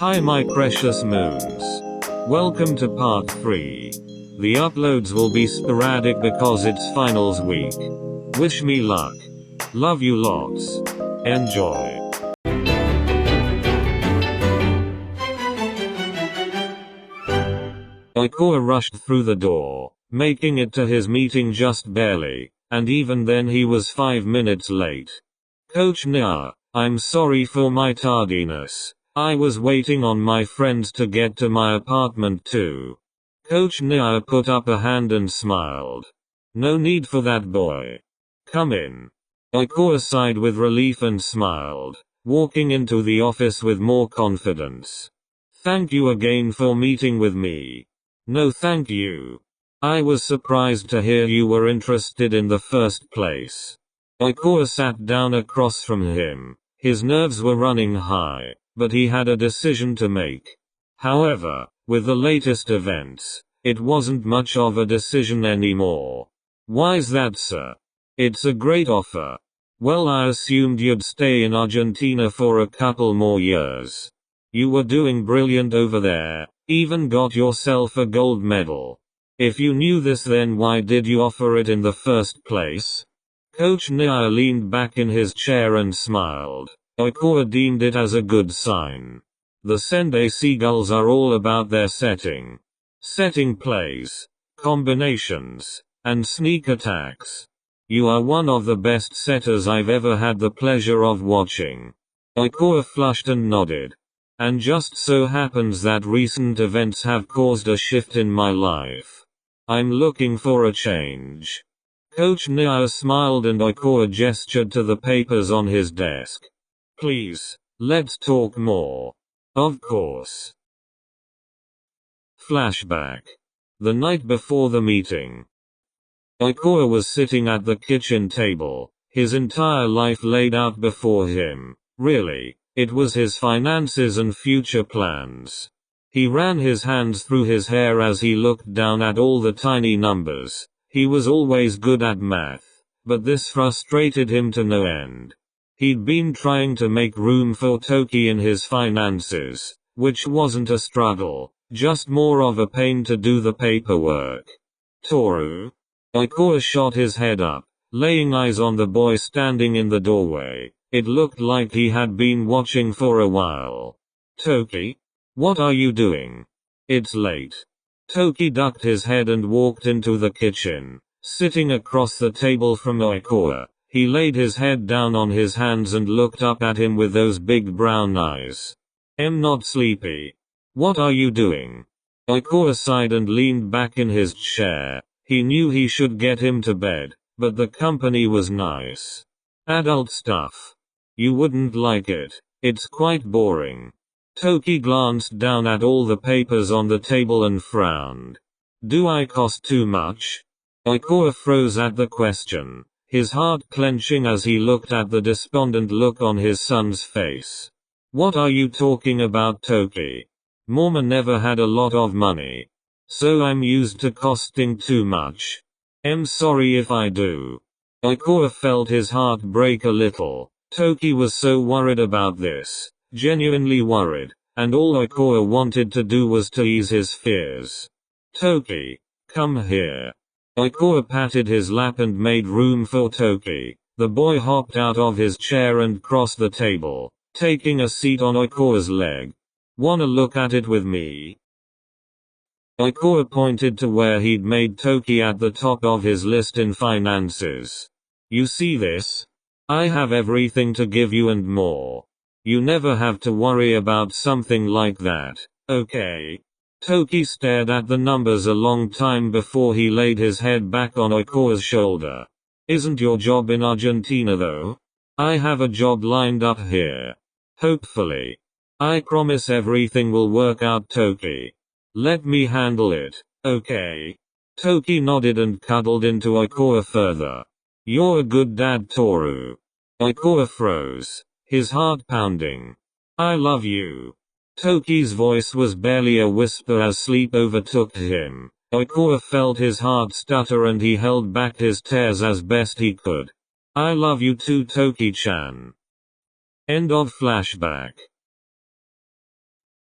Hi my precious moons. Welcome to part 3. The uploads will be sporadic because it's finals week. Wish me luck. Love you lots. Enjoy. Ikoa rushed through the door, making it to his meeting just barely, and even then he was 5 minutes late. Coach Nia, I'm sorry for my tardiness. I was waiting on my friends to get to my apartment too. Coach Nia put up a hand and smiled. No need for that, boy. Come in. Ikoa sighed with relief and smiled, walking into the office with more confidence. Thank you again for meeting with me. No thank you. I was surprised to hear you were interested in the first place. Ikoa sat down across from him. His nerves were running high, but he had a decision to make. However, with the latest events, it wasn't much of a decision anymore. Why's that, sir? It's a great offer. Well, I assumed you'd stay in Argentina for a couple more years. You were doing brilliant over there, even got yourself a gold medal. If you knew this, then why did you offer it in the first place? Coach Nia leaned back in his chair and smiled. Ikoa deemed it as a good sign. The Sendai Seagulls are all about their setting. Setting plays, combinations, and sneak attacks. You are one of the best setters I've ever had the pleasure of watching. Ikoa flushed and nodded. And just so happens that recent events have caused a shift in my life. I'm looking for a change. Coach Nia smiled and Ikoa gestured to the papers on his desk. Please, let's talk more. Of course. Flashback. The night before the meeting. Ikoa was sitting at the kitchen table, his entire life laid out before him. Really, it was his finances and future plans. He ran his hands through his hair as he looked down at all the tiny numbers. He was always good at math, but this frustrated him to no end. He'd been trying to make room for Toki in his finances, which wasn't a struggle, just more of a pain to do the paperwork. Toru? Ikoa shot his head up, laying eyes on the boy standing in the doorway. It looked like he had been watching for a while. Toki? What are you doing? It's late. Toki ducked his head and walked into the kitchen. Sitting across the table from Ikoa, he laid his head down on his hands and looked up at him with those big brown eyes. I'm not sleepy. What are you doing? Ikoa sighed and leaned back in his chair. He knew he should get him to bed, but the company was nice. Adult stuff. You wouldn't like it. It's quite boring. Toki glanced down at all the papers on the table and frowned. Do I cost too much? Ikoa froze at the question, his heart clenching as he looked at the despondent look on his son's face. What are you talking about, Toki? Mama never had a lot of money. So I'm used to costing too much. I'm sorry if I do. Ikoa felt his heart break a little. Toki was so worried about this, genuinely worried, and all Ikoa wanted to do was to ease his fears. Toki, come here. Ikoa patted his lap and made room for Toki. The boy hopped out of his chair and crossed the table, taking a seat on Ikoa's leg. Wanna look at it with me? Ikoa pointed to where he'd made Toki at the top of his list in finances. You see this? I have everything to give you and more. You never have to worry about something like that, okay? Toki stared at the numbers a long time before he laid his head back on Ikoa's shoulder. Isn't your job in Argentina though? I have a job lined up here. Hopefully. I promise everything will work out, Toki. Let me handle it, okay? Toki nodded and cuddled into Ikoa further. You're a good dad, Toru. Ikoa froze, his heart pounding. I love you. Toki's voice was barely a whisper as sleep overtook him. Ikoa felt his heart stutter and he held back his tears as best he could. I love you too, Toki-chan. End of flashback.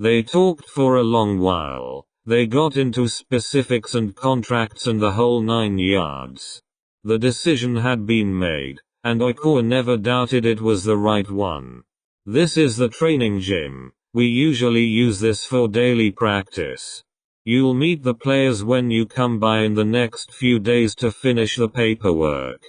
They talked for a long while. They got into specifics and contracts and the whole 9 yards. The decision had been made, and Oikoa never doubted it was the right one. This is the training gym. We usually use this for daily practice. You'll meet the players when you come by in the next few days to finish the paperwork.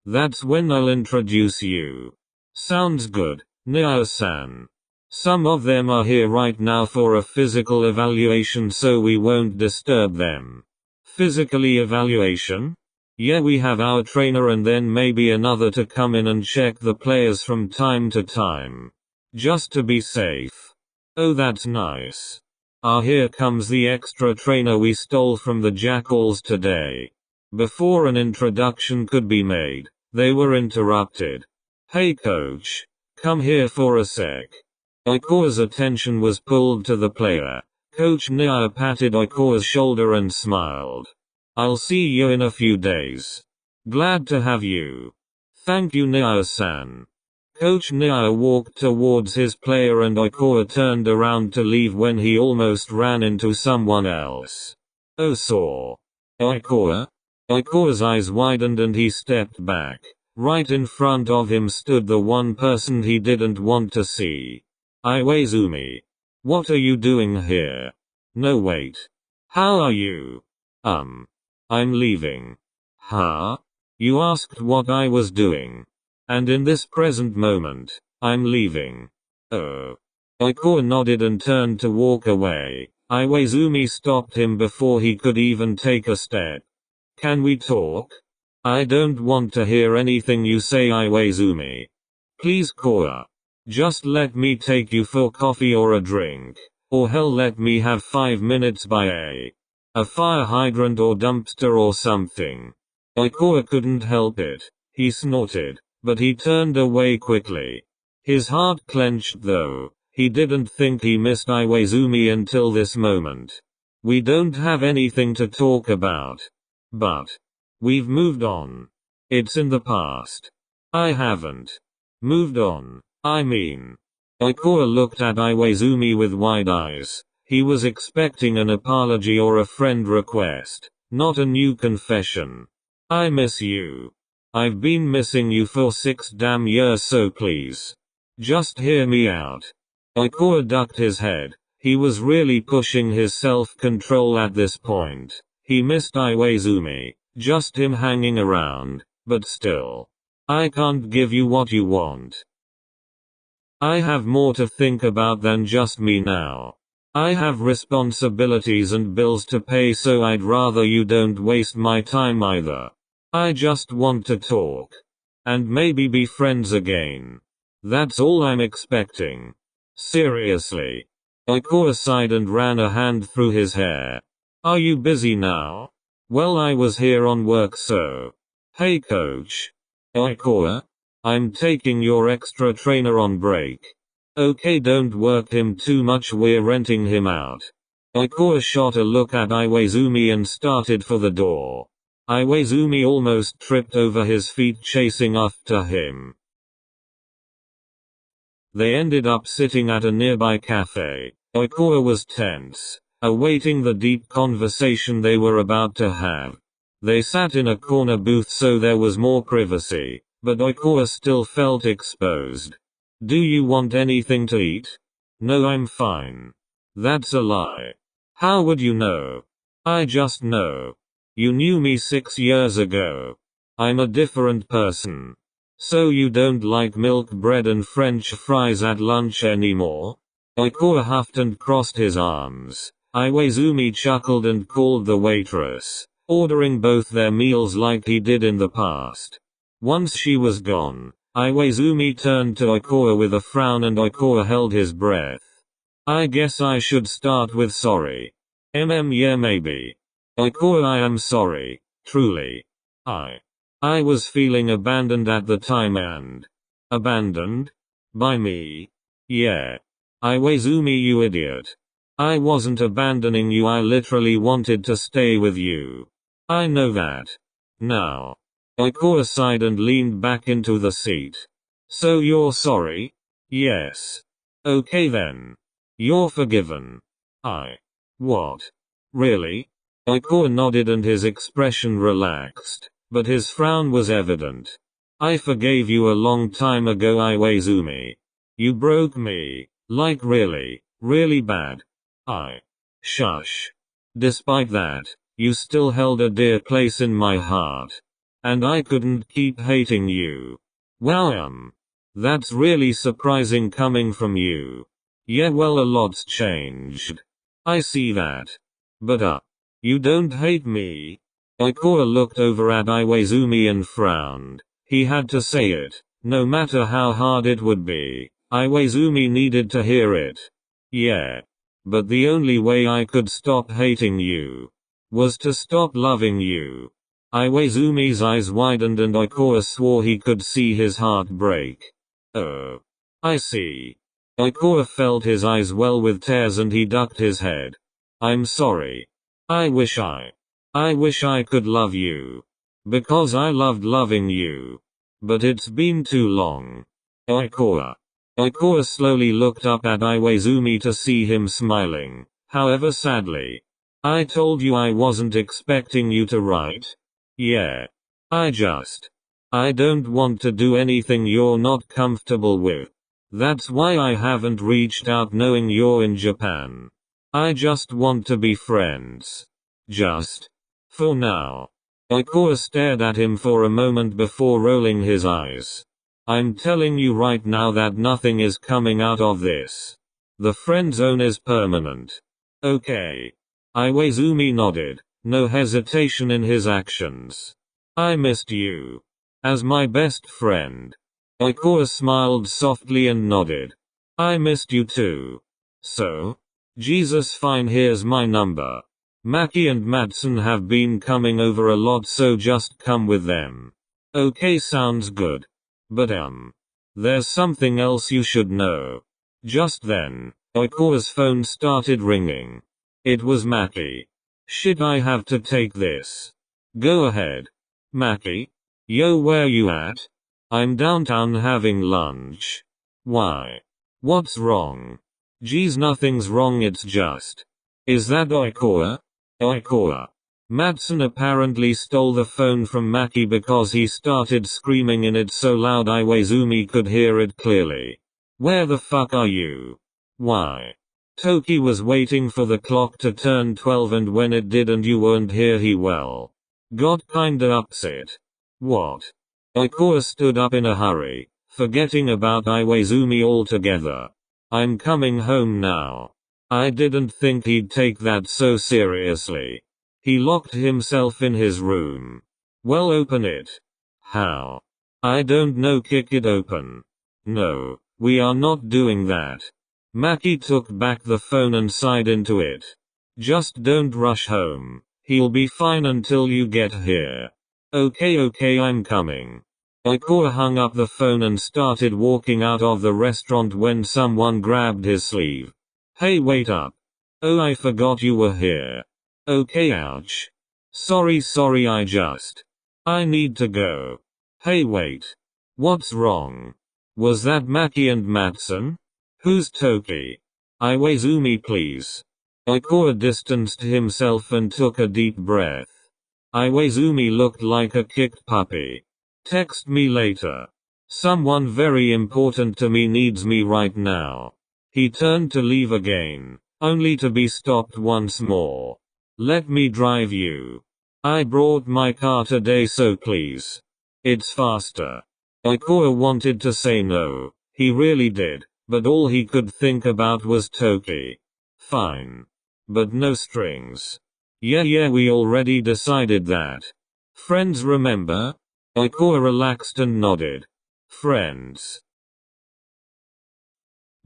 That's when I'll introduce you. Sounds good, Nia-san. Some of them are here right now for a physical evaluation, so we won't disturb them. Physically evaluation? Yeah, we have our trainer and then maybe another to come in and check the players from time to time. Just to be safe. Oh, that's nice. Here comes the extra trainer we stole from the jackals today. Before an introduction could be made, they were interrupted. Hey coach, come here for a sec. Oikoa's attention was pulled to the player. Coach Nia patted Oikoa's shoulder and smiled. I'll see you in a few days. Glad to have you. Thank you, Nia-san. Coach Nia walked towards his player and Oikoa turned around to leave when he almost ran into someone else. Oh, saw. Oikoa? Oikoa's eyes widened and he stepped back. Right in front of him stood the one person he didn't want to see. Iwaizumi. What are you doing here? No, wait. How are you? I'm leaving. Huh? You asked what I was doing. And in this present moment, I'm leaving. Oh. Oikoa nodded and turned to walk away. Iwaizumi stopped him before he could even take a step. Can we talk? I don't want to hear anything you say, Iwaizumi. Please, Koa. Just let me take you for coffee or a drink. Or hell, let me have 5 minutes by a fire hydrant or dumpster or something. Oikoa couldn't help it. He snorted. But he turned away quickly. His heart clenched though. He didn't think he missed Iwaizumi until this moment. We don't have anything to talk about. But we've moved on. It's in the past. I haven't moved on. I mean. Oikoa looked at Iwaizumi with wide eyes. He was expecting an apology or a friend request, not a new confession. I miss you. I've been missing you for 6 damn years, so please. Just hear me out. Oikoa ducked his head. He was really pushing his self-control at this point. He missed Iwaizumi, just him hanging around, but still. I can't give you what you want. I have more to think about than just me now. I have responsibilities and bills to pay, so I'd rather you don't waste my time either. I just want to talk. And maybe be friends again. That's all I'm expecting. Seriously. Oikoa sighed and ran a hand through his hair. Are you busy now? Well, I was here on work, so. Hey coach. Oikoa? I'm taking your extra trainer on break. Okay, don't work him too much, we're renting him out. Oikoa shot a look at Iwaizumi and started for the door. Iwaizumi almost tripped over his feet chasing after him. They ended up sitting at a nearby cafe. Oikoa was tense, awaiting the deep conversation they were about to have. They sat in a corner booth so there was more privacy, but Oikoa still felt exposed. Do you want anything to eat? No, I'm fine. That's a lie. How would you know? I just know. You knew me 6 years ago. I'm a different person. So you don't like milk bread and French fries at lunch anymore? Oikoa huffed and crossed his arms. Iwaizumi chuckled and called the waitress, ordering both their meals like he did in the past. Once she was gone, Iwaizumi turned to Oikoa with a frown and Oikoa held his breath. I guess I should start with sorry. Yeah, maybe. Oikoa, I am sorry, truly. I was feeling abandoned at the time and. Abandoned? By me? Yeah. Iwaizumi, you idiot. I wasn't abandoning you, I literally wanted to stay with you. I know that. Now. Oikoa sighed and leaned back into the seat. So you're sorry? Yes. Okay then. You're forgiven. What? Really? Aiko nodded and his expression relaxed, but his frown was evident. I forgave you a long time ago, Iwaizumi. You broke me, like really, really bad. Shush. Despite that, you still held a dear place in my heart. And I couldn't keep hating you. Wow, that's really surprising coming from you. Yeah, well, a lot's changed. I see that. But you don't hate me? Ikora looked over at Iwaizumi and frowned. He had to say it, no matter how hard it would be. Iwaizumi needed to hear it. Yeah. But the only way I could stop hating you was to stop loving you. Iwaizumi's eyes widened and Ikora swore he could see his heart break. Oh. I see. Ikora felt his eyes well with tears and he ducked his head. I'm sorry. I wish I could love you. Because I loved loving you. But it's been too long. Ikora. Ikora slowly looked up at Iwaizumi to see him smiling, however sadly. I told you I wasn't expecting you to write. Yeah. I don't want to do anything you're not comfortable with. That's why I haven't reached out knowing you're in Japan. I just want to be friends. Just. For now. Ikora stared at him for a moment before rolling his eyes. I'm telling you right now that nothing is coming out of this. The friend zone is permanent. Okay. Iwaizumi nodded, no hesitation in his actions. I missed you. As my best friend. Ikora smiled softly and nodded. I missed you too. So? Jesus, fine, here's my number. Maki and Matsun have been coming over a lot, so just come with them. Okay, sounds good. But there's something else you should know. Just then, Ikora's phone started ringing. It was Maki. Shit, I have to take this. Go ahead. Maki? Yo, where you at? I'm downtown having lunch. Why? What's wrong? Geez, nothing's wrong, it's just. Is that Ikora? Ikora. Matsun apparently stole the phone from Maki because he started screaming in it so loud Iwaizumi could hear it clearly. Where the fuck are you? Why? Toki was waiting for the clock to turn 12 and when it did and you weren't here he got kinda upset. What? Ikora stood up in a hurry, forgetting about Iwaizumi altogether. I'm coming home now. I didn't think he'd take that so seriously. He locked himself in his room. Well, open it. How? I don't know, kick it open. No, we are not doing that. Maki took back the phone and sighed into it. Just don't rush home. He'll be fine until you get here. Okay, I'm coming. Ikora hung up the phone and started walking out of the restaurant when someone grabbed his sleeve. Hey, wait up. Oh, I forgot you were here. Okay, ouch. Sorry, I need to go. Hey, wait. What's wrong? Was that Maki and Matsun? Who's Toki? Iwaizumi, please. Ikora distanced himself and took a deep breath. Iwaizumi looked like a kicked puppy. Text me later. Someone very important to me needs me right now. He turned to leave again, only to be stopped once more. Let me drive you. I brought my car today, so please. It's faster. Ikora wanted to say no, he really did, but all he could think about was Toki. Fine. But no strings. Yeah, we already decided that. Friends, remember? Ikora relaxed and nodded. Friends.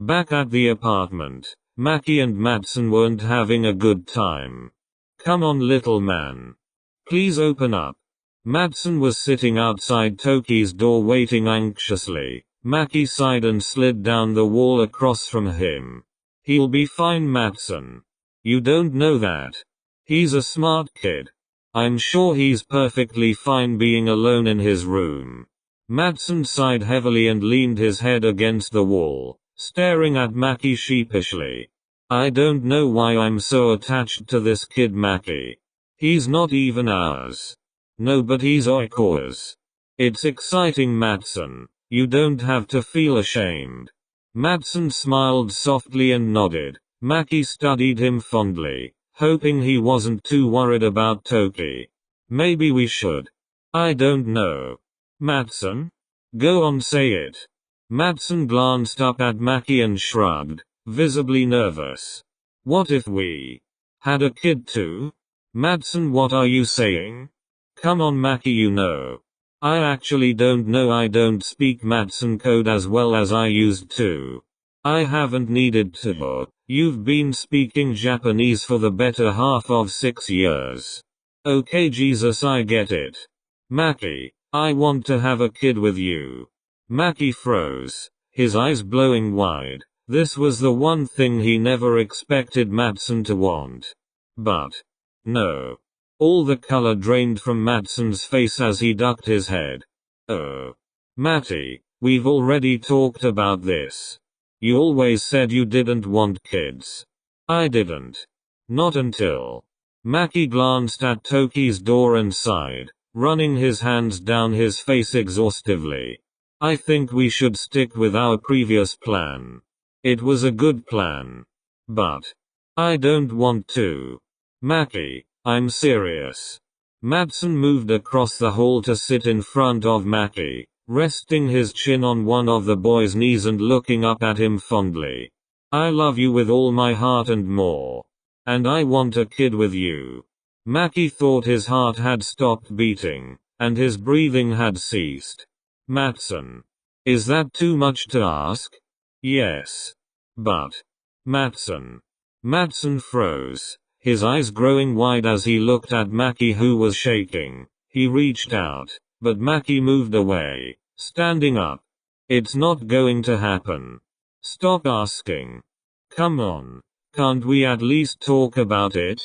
Back at the apartment, Maki and Matsun weren't having a good time. Come on, little man. Please open up. Matsun was sitting outside Toki's door waiting anxiously. Maki sighed and slid down the wall across from him. He'll be fine, Matsun. You don't know that. He's a smart kid. I'm sure he's perfectly fine being alone in his room. Matsun sighed heavily and leaned his head against the wall, staring at Maki sheepishly. I don't know why I'm so attached to this kid Maki. He's not even ours. No, but he's Oiko's. It's exciting, Matsun. You don't have to feel ashamed. Matsun smiled softly and nodded. Maki studied him fondly, hoping he wasn't too worried about Toki. Maybe we should. I don't know. Matsun? Go on, say it. Matsun glanced up at Maki and shrugged, visibly nervous. What if we had a kid too? Matsun, what are you saying? Come on, Maki, you know. I actually don't know, I don't speak Matsun code as well as I used to. I haven't needed to. You've been speaking Japanese for the better half of 6 years. Okay, Jesus, I get it. Maki, I want to have a kid with you. Maki froze, his eyes blowing wide. This was the one thing he never expected Matsun to want. But no. All the color drained from Matsun's face as he ducked his head. Oh. Matty, we've already talked about this. You always said you didn't want kids. I didn't. Not until. Maki glanced at Toki's door and sighed, running his hands down his face exhaustively. I think we should stick with our previous plan. It was a good plan. But I don't want to. Maki, I'm serious. Matsun moved across the hall to sit in front of Maki, resting his chin on one of the boy's knees and looking up at him fondly. I love you with all my heart and more. And I want a kid with you. Maki thought his heart had stopped beating, and his breathing had ceased. Matsun. Is that too much to ask? Yes. But. Matsun. Matsun froze, his eyes growing wide as he looked at Maki, who was shaking. He reached out, but Maki moved away, standing up. It's not going to happen. Stop asking. Come on. Can't we at least talk about it?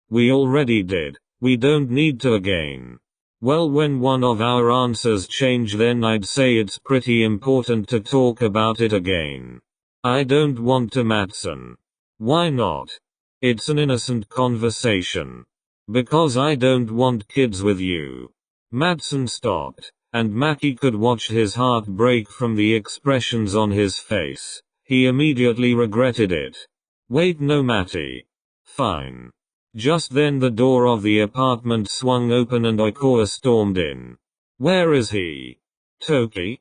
We already did. We don't need to again. Well, when one of our answers change, then I'd say it's pretty important to talk about it again. I don't want to, Matsun. Why not? It's an innocent conversation. Because I don't want kids with you. Matsun stopped, and Maki could watch his heart break from the expressions on his face. He immediately regretted it. Wait, no, Mati. Fine. Just then the door of the apartment swung open and Oikoa stormed in. Where is he? Toki?